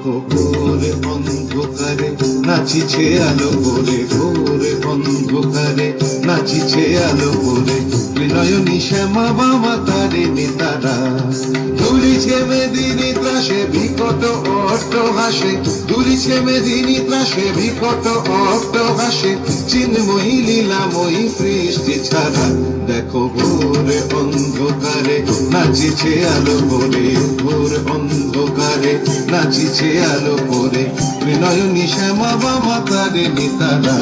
দেখো ঘোরে অন্ধকারে নাচিছে আলো করে, ঘোরে অন্ধকারে নাচিছে আলো করে, বিনয়নী শ্যামা বামা তারে নেতারা দুলিছে মেদিনী ত্রাসে বিকট অট্টহাসে, দুলিছে মেদিনী ত্রাসে বিকট অট্টহাসে, চিন্ময়ী লীলাময়ী সৃষ্টি ছাড়া। দেখো ঘোরে অন্ধকারে নাচিছে আলো করে, ঘোর অন্ধকারে নাচিছে আলো করে, বিনয়নী শ্যামা বামা তারে নেতারা।